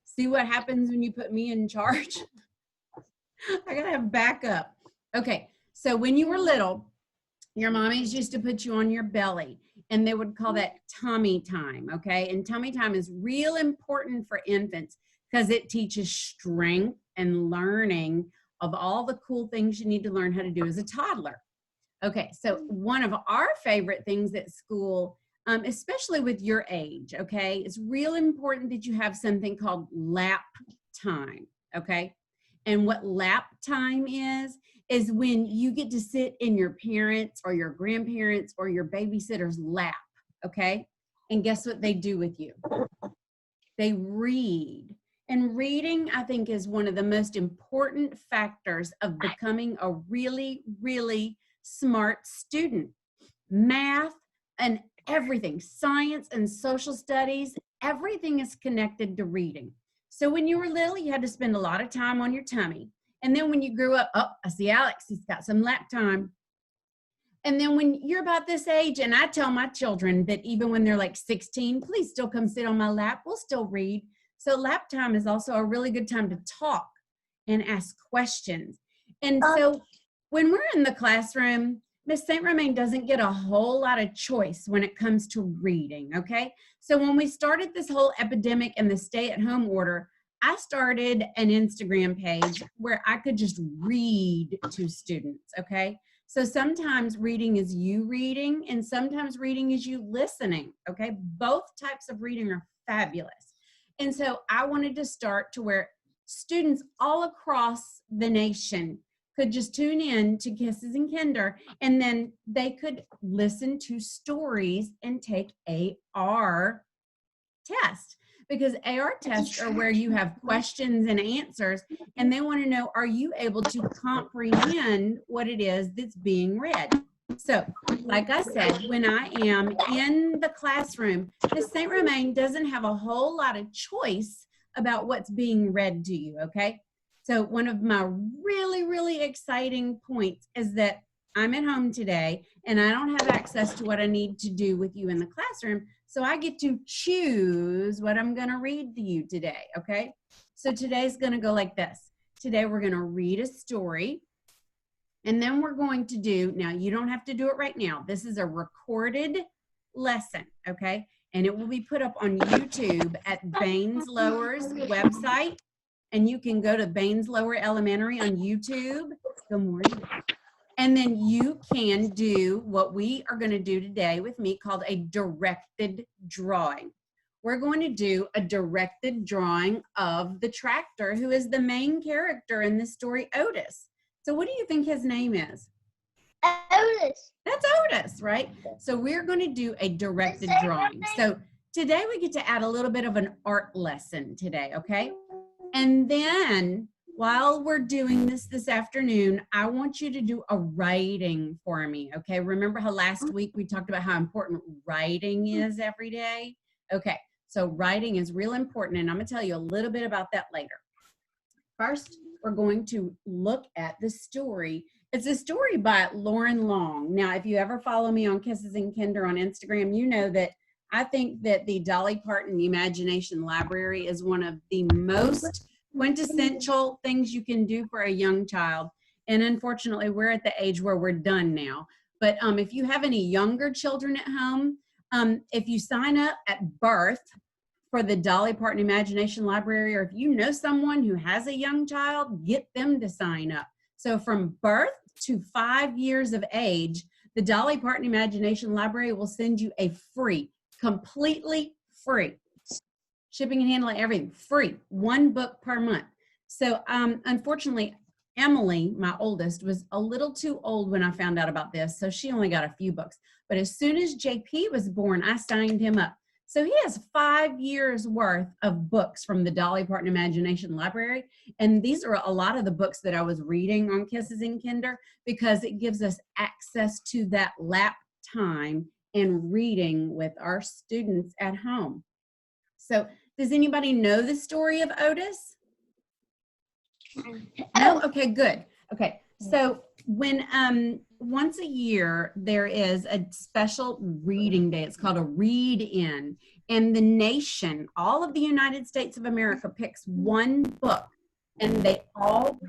See what happens when you put me in charge? I gotta have backup. Okay, so when you were little, your mommies used to put you on your belly, and they would call that tummy time, okay? And tummy time is real important for infants because it teaches strength and learning of all the cool things you need to learn how to do as a toddler. Okay, so one of our favorite things at school, especially with your age, okay, it's real important that you have something called lap time, okay? And what lap time is when you get to sit in your parents' or your grandparents' or your babysitter's lap, okay? And guess what they do with you? They read. And reading, I think, is one of the most important factors of becoming a really, really smart student. Math and everything, science and social studies, everything is connected to reading. So when you were little, you had to spend a lot of time on your tummy. And then when you grew up, oh, I see Alex, he's got some lap time. And then when you're about this age, and I tell my children that even when they're like 16, please still come sit on my lap, we'll still read. So lap time is also a really good time to talk and ask questions. And so when we're in the classroom, Miss St. Romain doesn't get a whole lot of choice when it comes to reading, okay? So when we started this whole epidemic and the stay-at-home order, I started an Instagram page where I could just read to students, okay? So sometimes reading is you reading, and sometimes reading is you listening, okay? Both types of reading are fabulous. And so I wanted to start to where students all across the nation could just tune in to Kisses and Kinder, and then they could listen to stories and take AR tests. Because AR tests are where you have questions and answers, and they want to know, are you able to comprehend what it is that's being read? So, like I said, when I am in the classroom, Miss St. Romain doesn't have a whole lot of choice about what's being read to you, okay? So one of my really, really exciting points is that I'm at home today and I don't have access to what I need to do with you in the classroom. So I get to choose what I'm going to read to you today, okay? So today's going to go like this. Today we're going to read a story, and then we're going to do, now you don't have to do it right now. This is a recorded lesson, okay? And it will be put up on YouTube at Baines Lower's website. And you can go to Baines Lower Elementary on YouTube. Good morning. And then you can do what we are going to do today with me called a directed drawing. We're going to do a directed drawing of the tractor who is the main character in this story, Otis. So what do you think his name is? Otis. That's Otis, right? So we're going to do a directed drawing. So today we get to add a little bit of an art lesson today, okay? And then while we're doing this afternoon, I want you to do a writing for me, okay? Remember how last week we talked about how important writing is every day? Okay, so writing is real important, and I'm gonna tell you a little bit about that later. First, we're going to look at the story. It's a story by Lauren Long. Now, if you ever follow me on Kisses and Kinder on Instagram, you know that I think that the Dolly Parton Imagination Library is one of the most quintessential things you can do for a young child. And unfortunately, we're at the age where we're done now. But if you have any younger children at home, if you sign up at birth for the Dolly Parton Imagination Library, or if you know someone who has a young child, get them to sign up. So from birth to 5 years of age, the Dolly Parton Imagination Library will send you a free, completely free, shipping and handling, everything free, 1 book per month. So unfortunately, Emily, my oldest, was a little too old when I found out about this, so she only got a few books. But as soon as JP was born, I signed him up. So he has 5 years worth of books from the Dolly Parton Imagination Library. And these are a lot of the books that I was reading on Kisses and Kinder, because it gives us access to that lap time and reading with our students at home. So does anybody know the story of Otis? No? Okay, good. Okay, so when once a year there is a special reading day. It's called a read-in, and the nation, all of the United States of America, picks one book, and they all,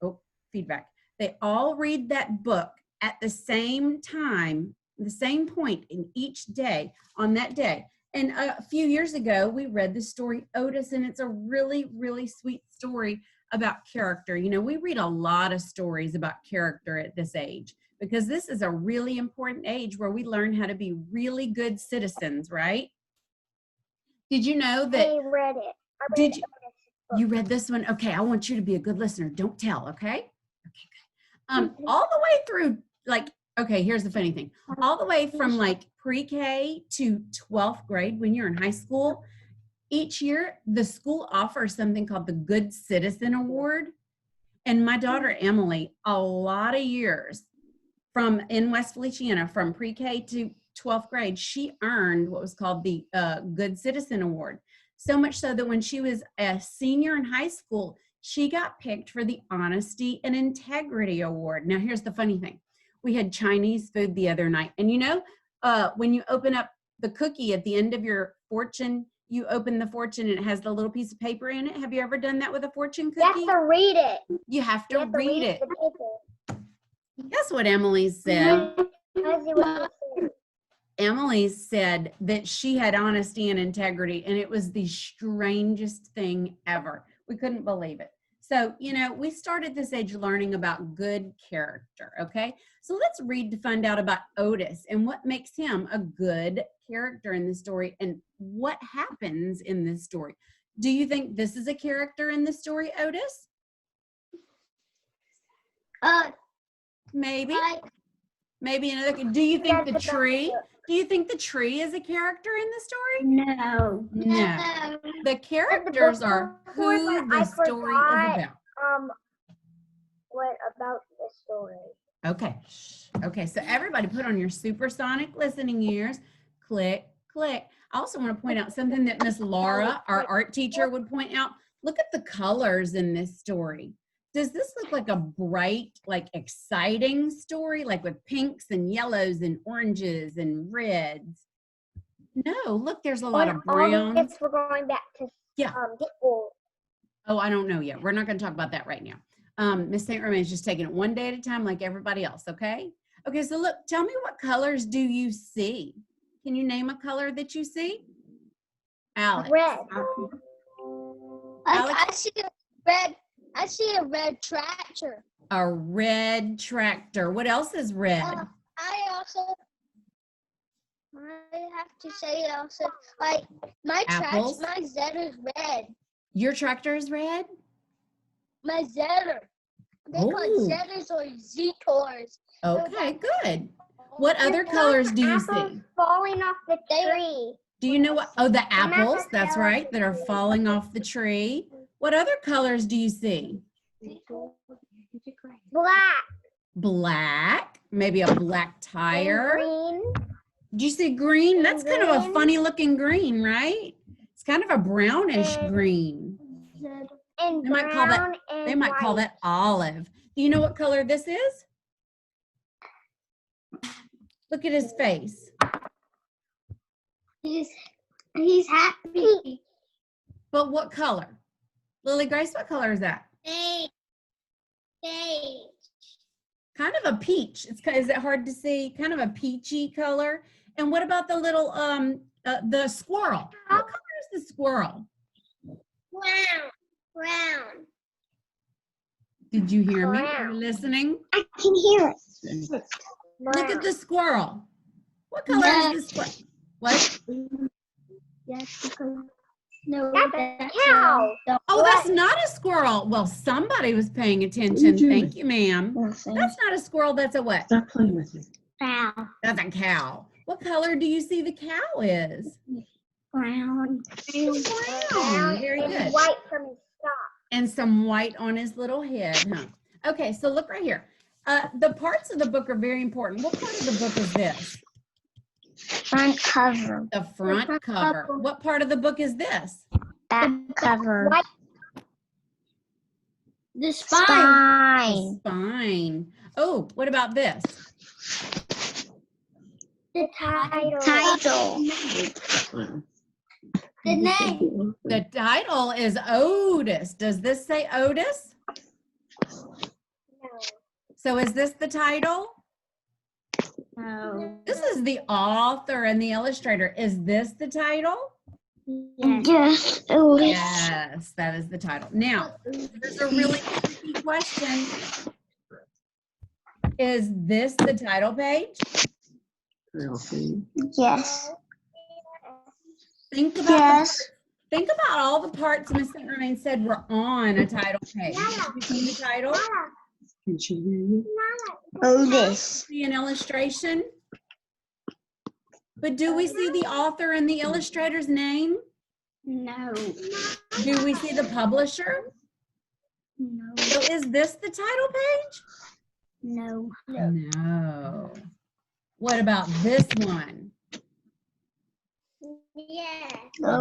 oh, feedback, they all read that book at the same time, the same point in each day on that day. And a few years ago, we read the story Otis, and it's a really, really sweet story about character. You know, we read a lot of stories about character at this age because this is a really important age where we learn how to be really good citizens, right? Did you know that? I read it. Did you read this one? Okay, I want you to be a good listener. Don't tell, okay? Okay, good. All the way through, like, okay, here's the funny thing. All the way from like pre-K to 12th grade, when you're in high school, each year the school offers something called the Good Citizen Award. And my daughter Emily, a lot of years from in West Feliciana, from pre-K to 12th grade, she earned what was called the Good Citizen Award. So much so that when she was a senior in high school, she got picked for the Honesty and Integrity Award. Now, here's the funny thing. We had Chinese food the other night. And you know, when you open up the cookie at the end of your fortune, you open the fortune and it has the little piece of paper in it. Have you ever done that with a fortune cookie? You have to read it. You have to read it. The paper. Guess what Emily said? Emily said that she had honesty and integrity, and it was the strangest thing ever. We couldn't believe it. So, you know, we started this age learning about good character, okay? So let's read to find out about Otis and what makes him a good character in the story and what happens in this story. Do you think this is a character in the story, Otis? Maybe. Maybe another. Do you think the tree? Do you think the tree is a character in the story? No. No. The characters are who the story is about. What about the story? Okay. Okay, so everybody put on your supersonic listening ears. Click, click. I also want to point out something that Miss Laura, our art teacher, would point out. Look at the colors in this story. Does this look like a bright, like exciting story, like with pinks and yellows and oranges and reds? No, look, there's a lot of browns. If we're going back to school. Oh, I don't know yet. We're not going to talk about that right now. Miss St. Romain is just taking it one day at a time like everybody else, okay? Okay, so look, tell me what colors do you see? Can you name a color that you see? Alex. Red. Alex? I see a red. I see a red tractor. A red tractor. What else is red? I have to say also, like, my Zed is red. Your tractor is red? My Zetter. They call it Zetters or Z-Tors. Okay, good. What other colors do you see? Falling off the tree. Do you know what? Oh, the apples. That's right. That are falling off the tree. What other colors do you see? Black. Black. Maybe a black tire. And green. Did you see green? That's kind of a funny looking green, right? It's kind of a brownish green. And They might call that olive. Do you know what color this is? Look at his face. He's happy. But what color? Lily Grace, what color is that? Beige. Kind of a peach. Is it hard to see? Kind of a peachy color. And what about the little the squirrel? What color is the squirrel? Brown. Did you hear me? Are you listening? I can hear it. Look at the squirrel. What color is the squirrel? What? Yes, because no, that's a cow. Oh, that's not a squirrel. Well, somebody was paying attention. Thank you, ma'am. That's not a squirrel. That's a what? Stop playing with it. Cow. That's a cow. What color do you see the cow is? Brown. Brown. Very good. White from his stalk. And some white on his little head, huh? Okay, so look right here. The parts of the book are very important. What part of the book is this? Front cover. The front cover. What part of the book is this? Back cover. The spine. The spine. Oh, what about this? The title. The name. The title is Otis. Does this say Otis? No. So is this the title? No. This is the author and the illustrator. Is this the title? Yes. Yes, that is the title. Now, here's a really tricky question. Is this the title page? Yes. Think about all the parts Miss St. Romain said were on a title page. Have you seen the title? Otis. See an illustration? But do we see the author and the illustrator's name? No. Do we see the publisher? No. So is this the title page? No. No. What about this one? Yeah.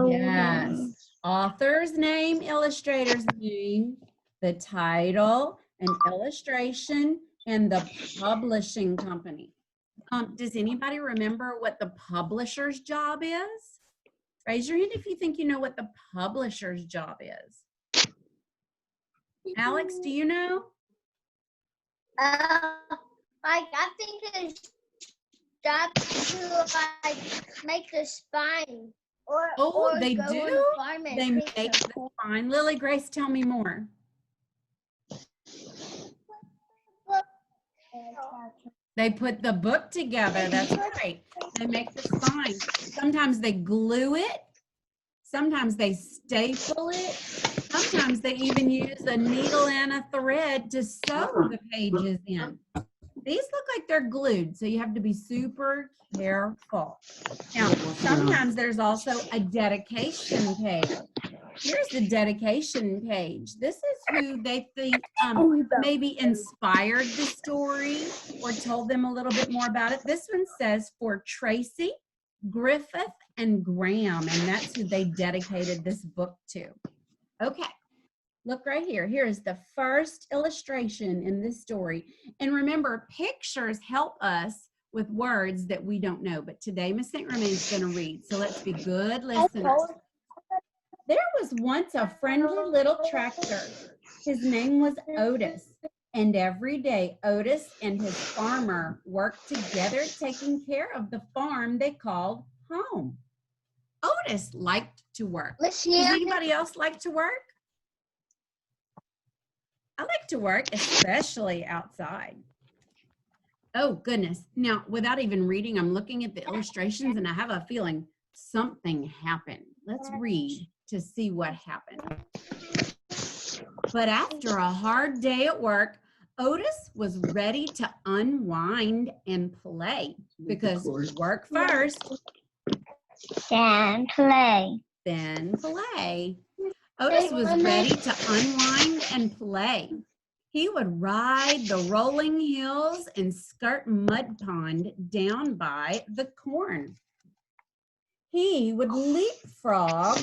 Yes. Author's name, illustrator's name, the title, an illustration, and the publishing company. Does anybody remember what the publisher's job is? Raise your hand if you think you know what the publisher's job is. Alex, do you know? I think it's job to make the spine. Or They go do? on the farm and They pick make them. the spine. Lily Grace, tell me more. They put the book together. That's right. They make the spine. Sometimes they glue it. Sometimes they staple it. Sometimes they even use a needle and a thread to sew the pages in. These look like they're glued, so you have to be super careful. Now, sometimes there's also a dedication page. Here's the dedication page. This is who they think maybe inspired the story or told them a little bit more about it. This one says for Tracy, Griffith, and Graham, and that's who they dedicated this book to. Okay. Look right here. Here is the first illustration in this story. And remember, pictures help us with words that we don't know. But today, Miss St. Romain is going to read. So let's be good listeners. There was once a friendly little tractor. His name was Otis. And every day, Otis and his farmer worked together taking care of the farm they called home. Otis liked to work. Does anybody else like to work? I like to work, especially outside. Oh, goodness. Now, without even reading, I'm looking at the illustrations and I have a feeling something happened. Let's read to see what happened. But after a hard day at work, Otis was ready to unwind and play because work first, Then play. then play. Otis was ready to unwind and play. He would ride the rolling hills and skirt mud pond down by the corn. He would leapfrog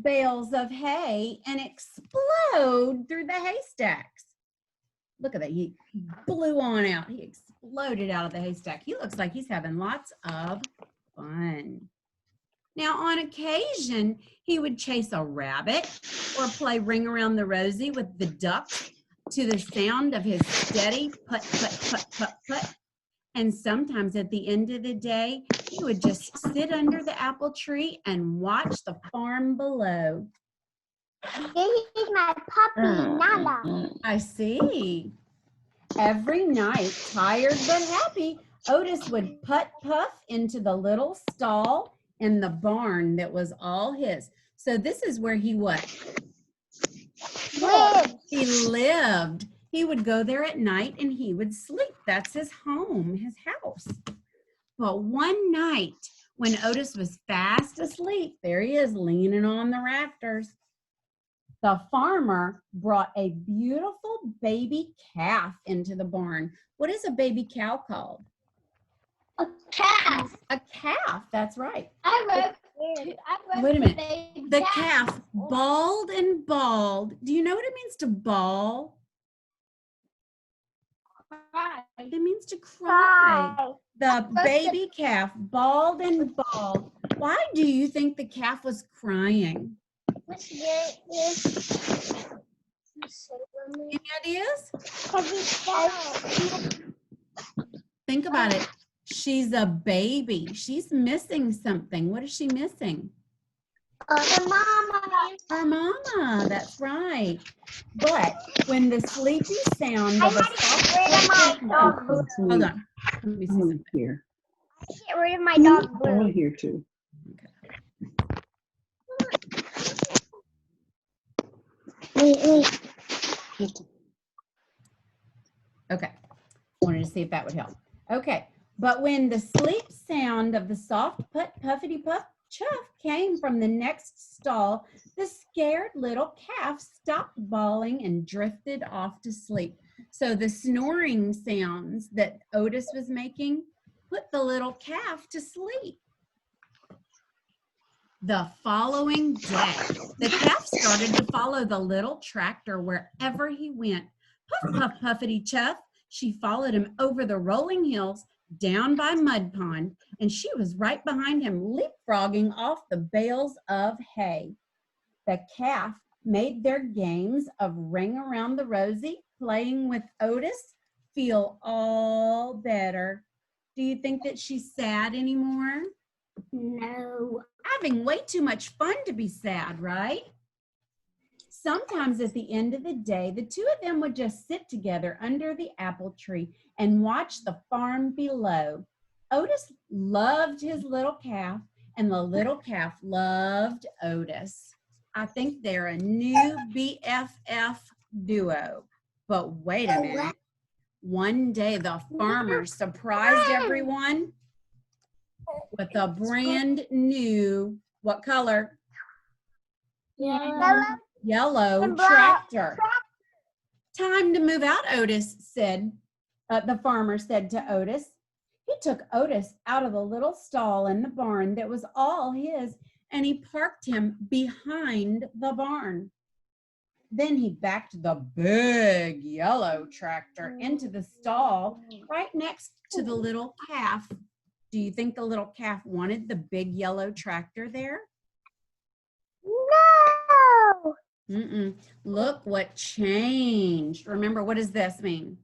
bales of hay and explode through the haystacks. Look at that. He blew on out. He exploded out of the haystack. He looks like he's having lots of fun. Now, on occasion, he would chase a rabbit or play Ring Around the Rosie with the ducks to the sound of his steady put, put, put, put, put. And sometimes at the end of the day, he would just sit under the apple tree and watch the farm below. This is my puppy, Nala. I see. Every night, tired but happy, Otis would puff into the little stall in the barn that was all his. So this is where he what? He lived. He would go there at night and he would sleep. That's his home, his house. But one night when Otis was fast asleep, there he is leaning on the rafters. The farmer brought a beautiful baby calf into the barn. What is a baby cow called? A calf. A calf, that's right. Wait a minute. The calf, bald and bald. Do you know what it means to bawl? Cry. It means to cry. The baby calf, bald and bald, Why do you think the calf was crying? Any ideas? Think about it. She's a baby. She's missing something. What is she missing? Her mama. Her mama. That's right. But when the sleepy sound of a soft hold on. Let me see something here. Get rid of my dog I Blue. here too. Wait. Okay. Wanted to see if that would help. Okay. But when the sleep sound of the soft puffity puff chuff came from the next stall, the scared little calf stopped bawling and drifted off to sleep. So the snoring sounds that Otis was making put the little calf to sleep. The following day, the calf started to follow the little tractor wherever he went. Puff, puff, puffity chuff. She followed him over the rolling hills, down by Mud Pond, and she was right behind him, leapfrogging off the bales of hay. The calf made their games of Ring Around the Rosie, playing with Otis, feel all better. Do you think that she's sad anymore? No. Having way too much fun to be sad, right? Sometimes at the end of the day, the two of them would just sit together under the apple tree and watch the farm below. Otis loved his little calf, and the little calf loved Otis. I think they're a new BFF duo. But wait a minute. One day the farmer surprised everyone with a brand new, what color? Yellow tractor. Time to move out, Otis said. The farmer said to Otis. He took Otis out of the little stall in the barn that was all his, and he parked him behind the barn. Then he backed the big yellow tractor into the stall right next to the little calf. Do you think the little calf wanted the big yellow tractor there? No. Look what changed. Remember, what does this mean?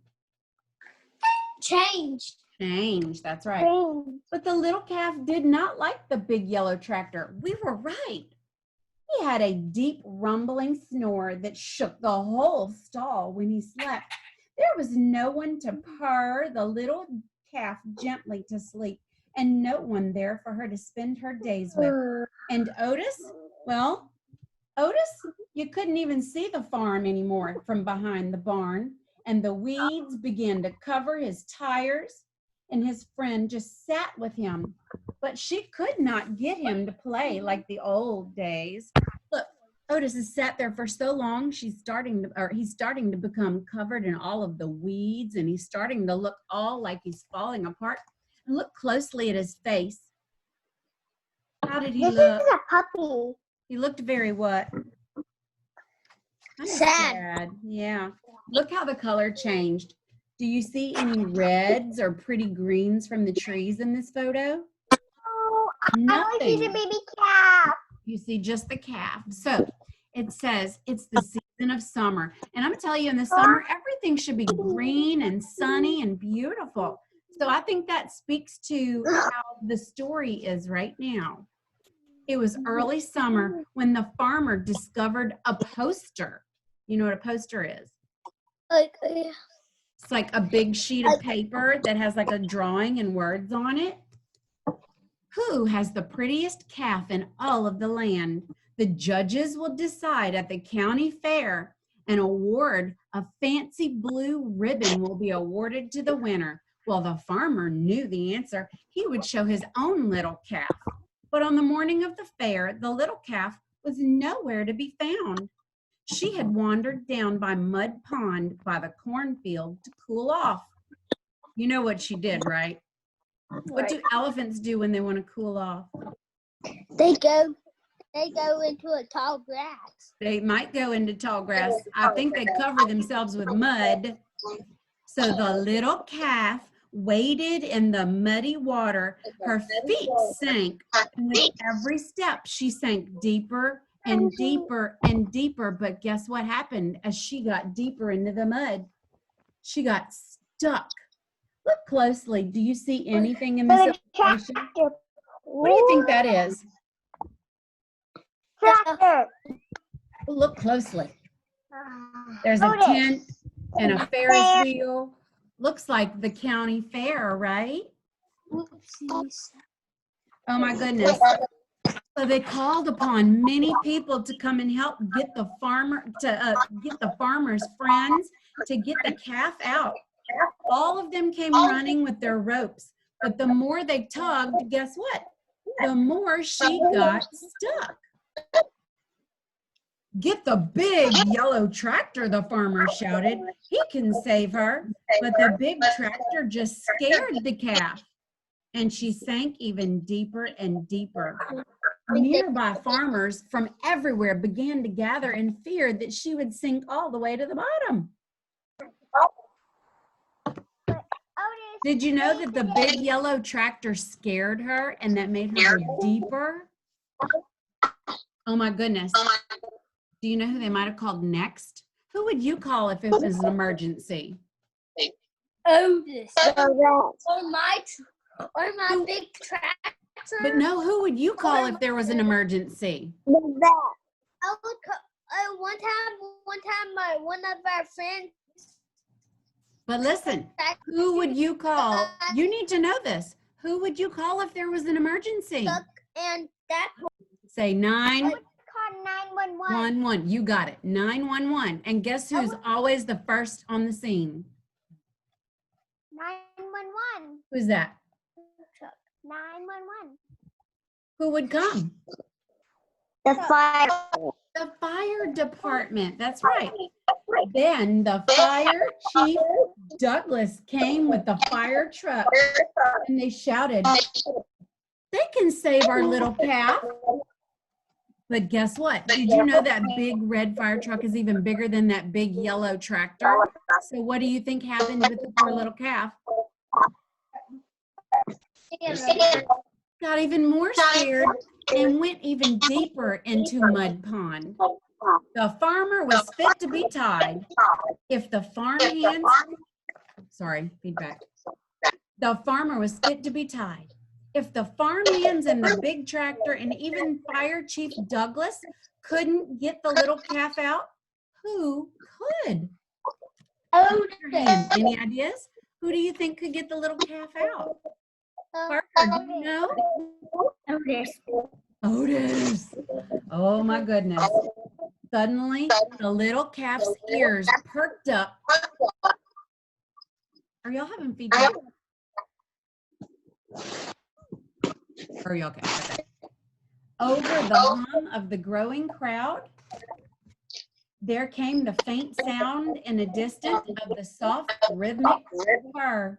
Change. Change, that's right. But the little calf did not like the big yellow tractor. We were right. He had a deep rumbling snore that shook the whole stall when he slept. There was no one to purr the little calf gently to sleep, and no one there for her to spend her days with. And Otis, well, Otis, you couldn't even see the farm anymore from behind the barn, and the weeds began to cover his tires, and his friend just sat with him. But she could not get him to play like the old days. Look, Otis has sat there for so long, he's starting to become covered in all of the weeds, and he's starting to look all like he's falling apart. And look closely at his face. How did he look? This is a puppy. He looked very what? Sad. Yeah. Look how the color changed. Do you see any reds or pretty greens from the trees in this photo? Oh, Nothing. I only see the baby calf. You see just the calf. So it says it's the season of summer. And I'm telling you, in the summer, everything should be green and sunny and beautiful. So I think that speaks to how the story is right now. It was early summer when the farmer discovered a poster. You know what a poster is? It's like a big sheet of paper that has like a drawing and words on it. Who has the prettiest calf in all of the land? The judges will decide at the county fair. An award, a fancy blue ribbon, will be awarded to the winner. Well, the farmer knew the answer. He would show his own little calf. But on the morning of the fair, the little calf was nowhere to be found. She had wandered down by Mud Pond by the cornfield to cool off. You know what she did, right? What do elephants do when they want to cool off? They go into a tall grass. They might go into tall grass. I think they cover themselves with mud. So the little calf waded in the muddy water. Her feet sank, and with every step, she sank deeper and deeper and deeper. But guess what happened as she got deeper into the mud? She got stuck. Look closely. Do you see anything in this illustration? What do you think that is? Tractor. Look closely. There's a tent and a Ferris wheel. Looks like the county fair, right? Oopsies. Oh my goodness. So they called upon many people to come and help get the farmer's friends to get the calf out. All of them came running with their ropes, but the more they tugged, guess what? The more she got stuck. Get the big yellow tractor, the farmer shouted. He can save her. But the big tractor just scared the calf, and she sank even deeper and deeper. Nearby farmers from everywhere began to gather and feared that she would sink all the way to the bottom. Did you know that the big yellow tractor scared her and that made her go deeper? Oh my goodness. Do you know who they might have called next? Who would you call if it was an emergency? Otis. Or my big tractor. But no, who would you call if there was an emergency? I would call, one time, one of our friends. But listen, who would you call? You need to know this. Who would you call if there was an emergency? And that. Say 911. Call 911. You got it. 911. And guess who's always the first on the scene? 911. Who's that? 911. Who would come? The fire. The fire department. That's right. Then the fire chief Douglas came with the fire truck and they shouted, "They can save our little calf." But guess what? Did you know that big red fire truck is even bigger than that big yellow tractor? So what do you think happened with the poor little calf? Got even more scared and went even deeper into Mud Pond. The farmer was fit to be tied. If the farmhands, sorry, feedback. The farmer was fit to be tied. If the farmhands and the big tractor and even Fire Chief Douglas couldn't get the little calf out, who could? Any ideas? Who do you think could get the little calf out? Parker, do you know? Otis. Oh my goodness. Suddenly, the little calf's ears perked up. Are y'all having feedback? Are you okay? Okay. Over the hum of the growing crowd, there came the faint sound in a distance of the soft, rhythmic purr.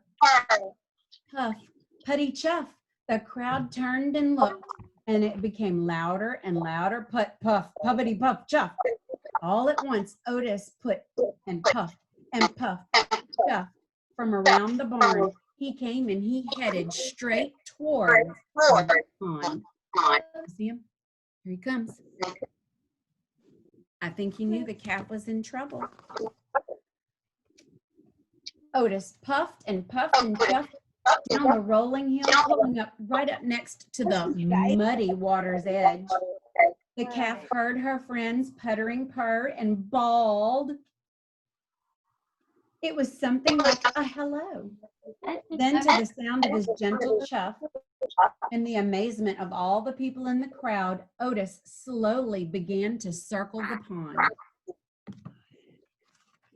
Puff, putty, chuff. The crowd turned and looked, and it became louder and louder. Put, puff, puffity, puff, chuff. All at once, Otis put and puff, chuff. From around the barn, he came and he headed straight toward the pond. See him? Here he comes. I think he knew the calf was in trouble. Otis puffed and puffed and chuffed down the rolling hill, pulling up right up next to the muddy water's edge. The calf heard her friend's puttering purr and bawled. It was something like a hello. Then to the sound of his gentle chuff and the amazement of all the people in the crowd, Otis slowly began to circle the pond.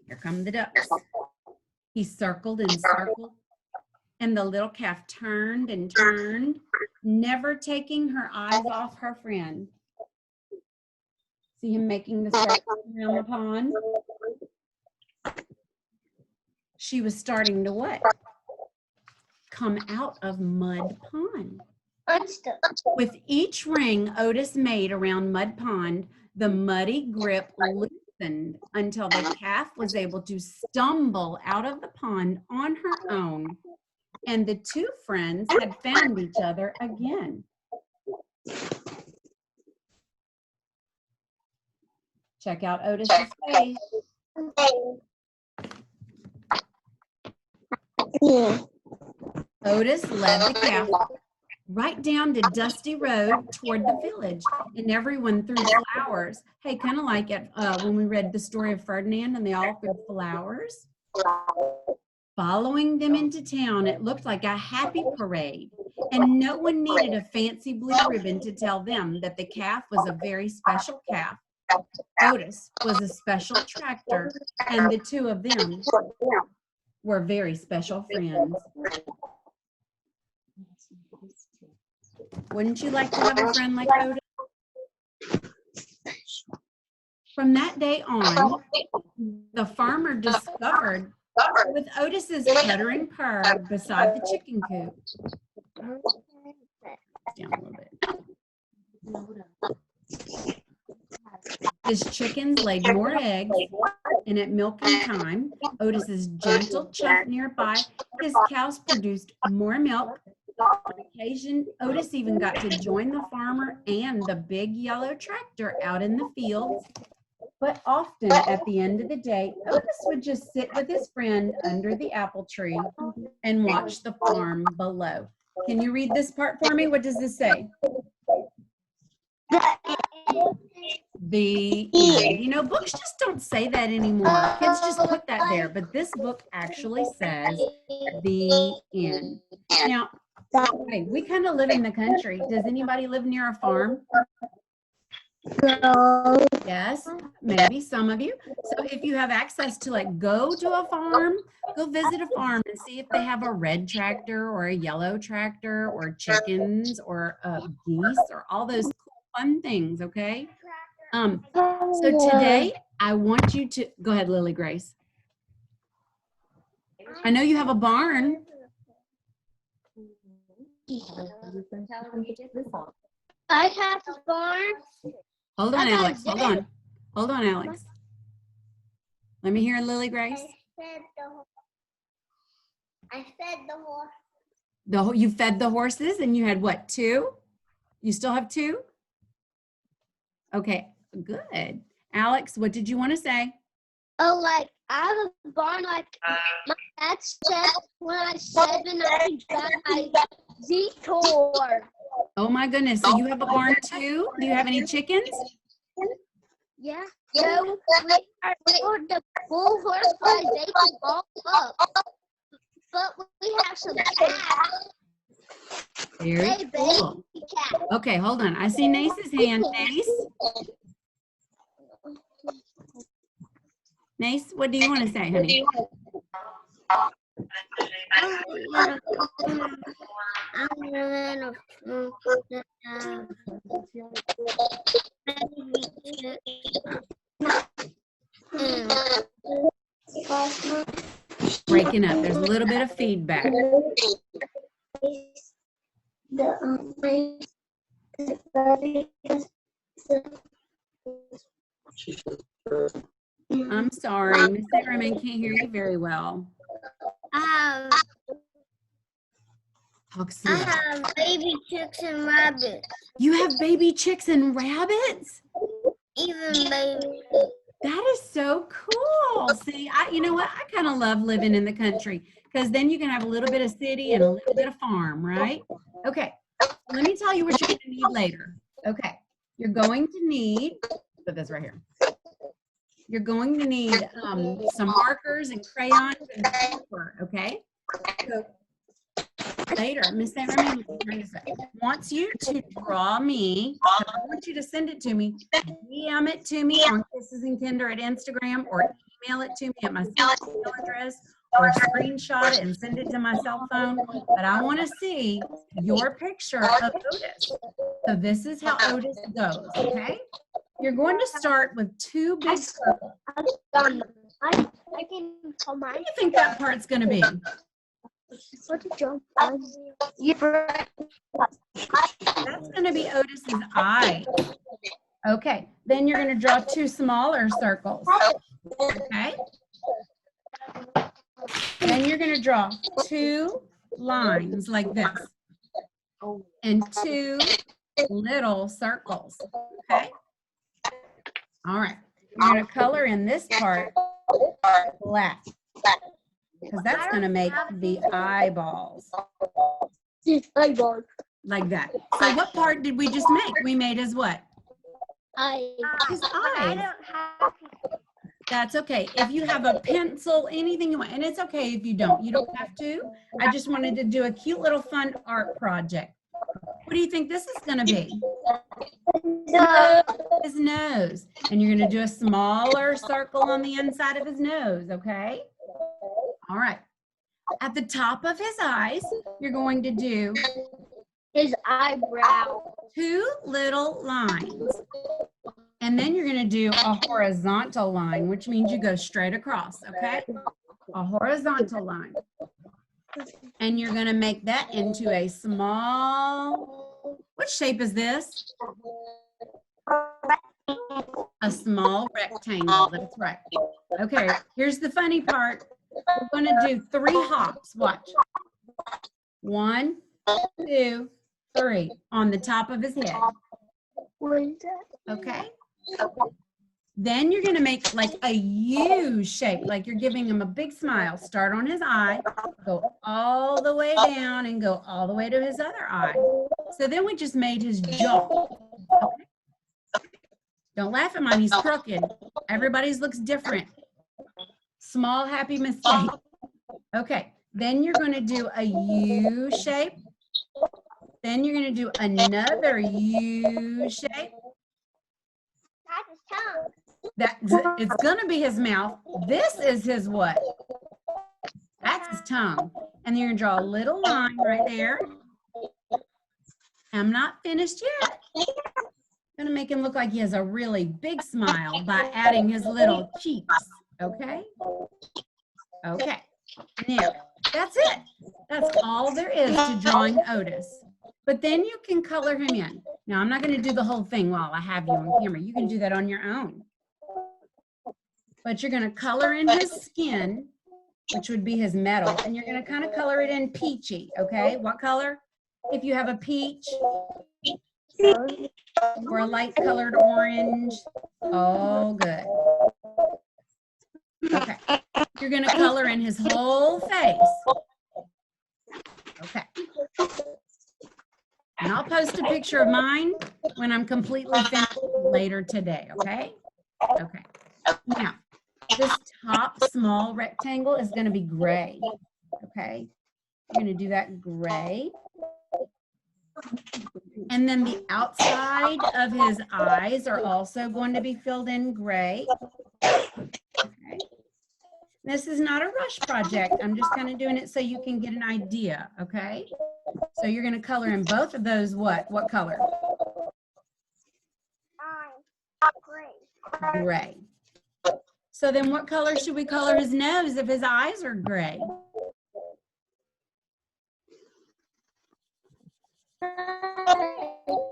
Here come the ducks. He circled and circled, and the little calf turned and turned, never taking her eyes off her friend. See him making the circle around the pond? She was starting to what? Come out of Mud Pond. With each ring Otis made around Mud Pond, the muddy grip loosened until the calf was able to stumble out of the pond on her own. and the two friends had found each other again. Check out Otis's face. Otis led the calf right down the dusty road toward the village, and everyone threw flowers. Hey, kind of like at, when we read the story of Ferdinand and they all threw flowers. Following them into town, it looked like a happy parade, and no one needed a fancy blue ribbon to tell them that the calf was a very special calf. Otis was a special tractor, and the two of them were very special friends. Wouldn't you like to have a friend like Otis? From that day on, the farmer discovered with Otis's puttering purr beside the chicken coop. Down a little bit. His chickens laid more eggs, and at milking time, Otis's gentle chuff nearby, his cows produced more milk. On occasion, Otis even got to join the farmer and the big yellow tractor out in the fields. But often at the end of the day, Otis would just sit with his friend under the apple tree and watch the farm below. Can you read this part for me? What does this say? The end. You know, books just don't say that anymore. Kids just put that there, but this book actually says the end. Now, hey, we kind of live in the country. Does anybody live near a farm? No. Yes, maybe some of you. So if you have access to like go to a farm, go visit a farm and see if they have a red tractor or a yellow tractor or chickens or geese or all those cool fun things, okay? So today I want you to, go ahead, Lily Grace. I know you have a barn. I have a barn. Hold on, Alex. Hold on. Hold on, Alex. Let me hear Lily Grace. I fed the horse. You fed the horses and you had what, 2? You still have 2? Okay, good. Alex, what did you want to say? Oh, like I have a barn. Like my dad said when I was 7, I got my detour. Oh my goodness! So you have a barn too? Do you have any chickens? Yeah. So we are for the full horse flies. They can walk up, but we have some cats. Very cool. Okay, hold on. I see Nace's hand. Nace, what do you want to say, honey? Breaking up. There's a little bit of feedback. I'm sorry, Miss Romain can't hear you very well. Talk slow. I have baby chicks and rabbits. You have baby chicks and rabbits? Even baby. That is so cool. See, you know what? I kind of love living in the country because then you can have a little bit of city and a little bit of farm, right? Okay, let me tell you what you're going to need later. Okay, you're going to need, put this right here. You're going to need some markers and crayons and paper, okay? So later, Miss Romain wants you to draw me. I want you to send it to me. DM it to me on Kisses and Kinder at Instagram, or email it to me at my email address, or screenshot it and send it to my cell phone. But I want to see your picture of Otis. So this is how Otis goes, okay? You're going to start with 2 big circles. What do you think that part's going to be? That's going to be Otis's eye. Okay, then you're going to draw 2 smaller circles. Okay? Then you're going to draw 2 lines like this and 2 little circles, okay? All right, you're gonna color in this part black because that's gonna make the eyeballs like that. So what part did we just make? We made his what? His eyes. That's okay. If you have a pencil, anything you want, and it's okay if you don't have to. I just wanted to do a cute little fun art project. What do you think this is gonna be? His nose. And you're gonna do a smaller circle on the inside of his nose, okay? All right. At the top of his eyes, you're going to do his eyebrow. 2 little lines. And then you're going to do a horizontal line, which means you go straight across, okay? A horizontal line. And you're going to make that into a small, what shape is this? A small rectangle, that's right. Okay, here's the funny part. We're going to do 3 hops, watch. 1, 2, 3 on the top of his head. Okay? Then you're going to make like a U shape, like you're giving him a big smile. Start on his eye, go all the way down and go all the way to his other eye. So then we just made his jaw. Okay? Don't laugh at mine, he's crooked. Everybody's looks different. Small, happy mistake. Okay, then you're going to do a U shape. Then you're going to do another U shape. That's his tongue. It's going to be his mouth. This is his what? That's his tongue. And then you're going to draw a little line right there. I'm not finished yet. I'm going to make him look like he has a really big smile by adding his little cheeks. Okay? Okay. Now, that's it. That's all there is to drawing Otis. But then you can color him in. Now, I'm not going to do the whole thing while I have you on camera. You can do that on your own. But you're going to color in his skin, which would be his metal, and you're going to kind of color it in peachy, okay? What color? If you have a peach or a light colored orange, oh, good. Okay, you're going to color in his whole face. Okay. And I'll post a picture of mine when I'm completely finished later today, okay? Okay. Now, this top small rectangle is going to be gray, okay? You're going to do that gray. And then the outside of his eyes are also going to be filled in gray. Okay. This is not a rush project. I'm just kind of doing it so you can get an idea, okay? So you're going to color in both of those what? What color? Gray. Gray. So then what color should we color his nose if his eyes are gray?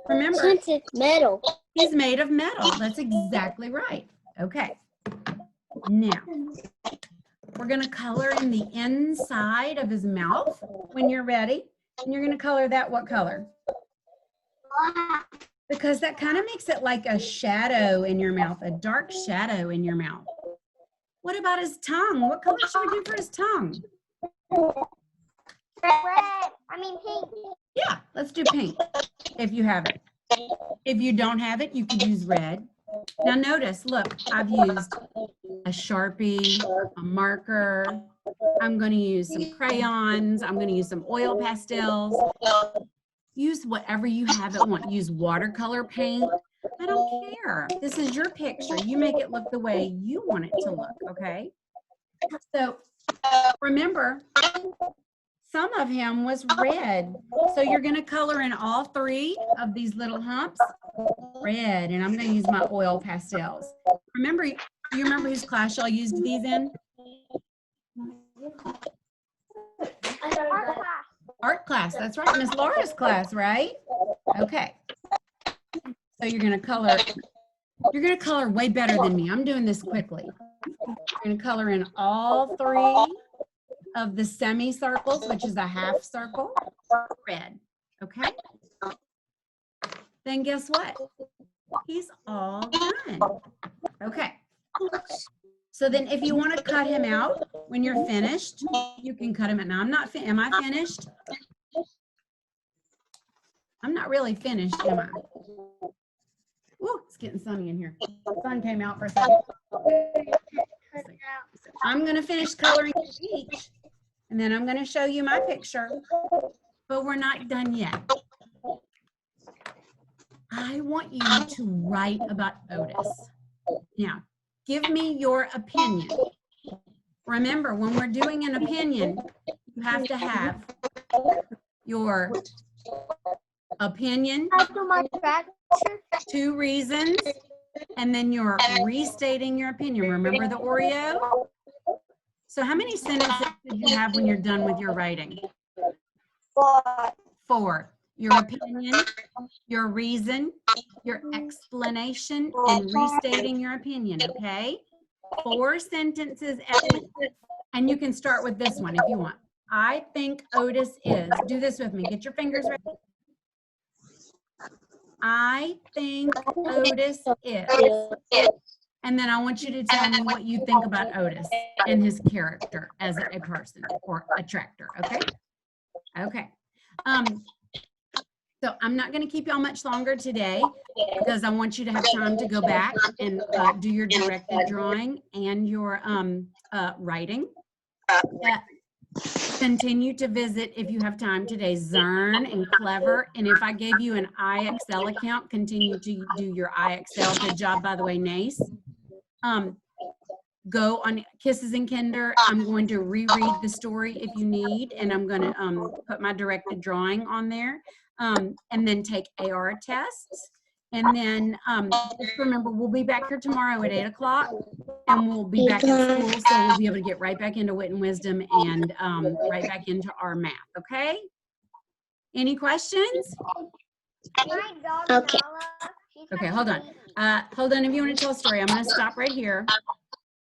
Remember, Since it's metal. he's made of metal. That's exactly right. Okay. Now, we're going to color in the inside of his mouth when you're ready. And you're going to color that what color? Because that kind of makes it like a shadow in your mouth, a dark shadow in your mouth. What about his tongue? What color should we do for his tongue? Red. I mean pink. Yeah, let's do pink if you have it. If you don't have it, you could use red. Now notice, look, I've used a Sharpie, a marker. I'm going to use some crayons. I'm going to use some oil pastels. Use whatever you have at once. Use watercolor paint. I don't care. This is your picture. You make it look the way you want it to look, okay? So remember, some of him was red. So you're going to color in all 3 of these little humps red, and I'm going to use my oil pastels. Remember, you remember whose class y'all used these in? Art class, that's right. Miss Laura's class, right? Okay. So you're going to color way better than me. I'm doing this quickly. You're going to color in all 3 of the semicircles, which is a half circle, red. Okay? Then guess what? He's all done. Okay. So then if you want to cut him out when you're finished, you can cut him out. Now I'm not, am I finished? I'm not really finished, am I? Ooh, it's getting sunny in here. The sun came out for a second. I'm going to finish coloring the beach, and then I'm going to show you my picture, but we're not done yet. I want you to write about Otis. Now, give me your opinion. Remember, when we're doing an opinion, you have to have your opinion, 2 reasons, and then you're restating your opinion. Remember the Oreo? So how many sentences did you have when you're done with your writing? 4. Your opinion, your reason, your explanation, and restating your opinion, okay? 4 sentences at least. And you can start with this one if you want. I think Otis is. Do this with me. Get your fingers ready. I think Otis is. And then I want you to tell me what you think about Otis and his character as a person or a tractor, okay? Okay. So I'm not going to keep y'all much longer today because I want you to have time to go back and do your directed drawing and your writing. Continue to visit, if you have time today, Zern and Clever. And if I gave you an IXL account, continue to do your IXL. Good job, by the way, Nace. Go on Kisses and Kinder. I'm going to reread the story if you need, and I'm going to put my directed drawing on there. And then take AR tests. And then just remember, we'll be back here tomorrow at 8 o'clock, and we'll be back at school, so we'll be able to get right back into Wit and Wisdom and right back into our math, okay? Any questions? Okay. Okay, hold on. Hold on, if you want to tell a story, I'm going to stop right here.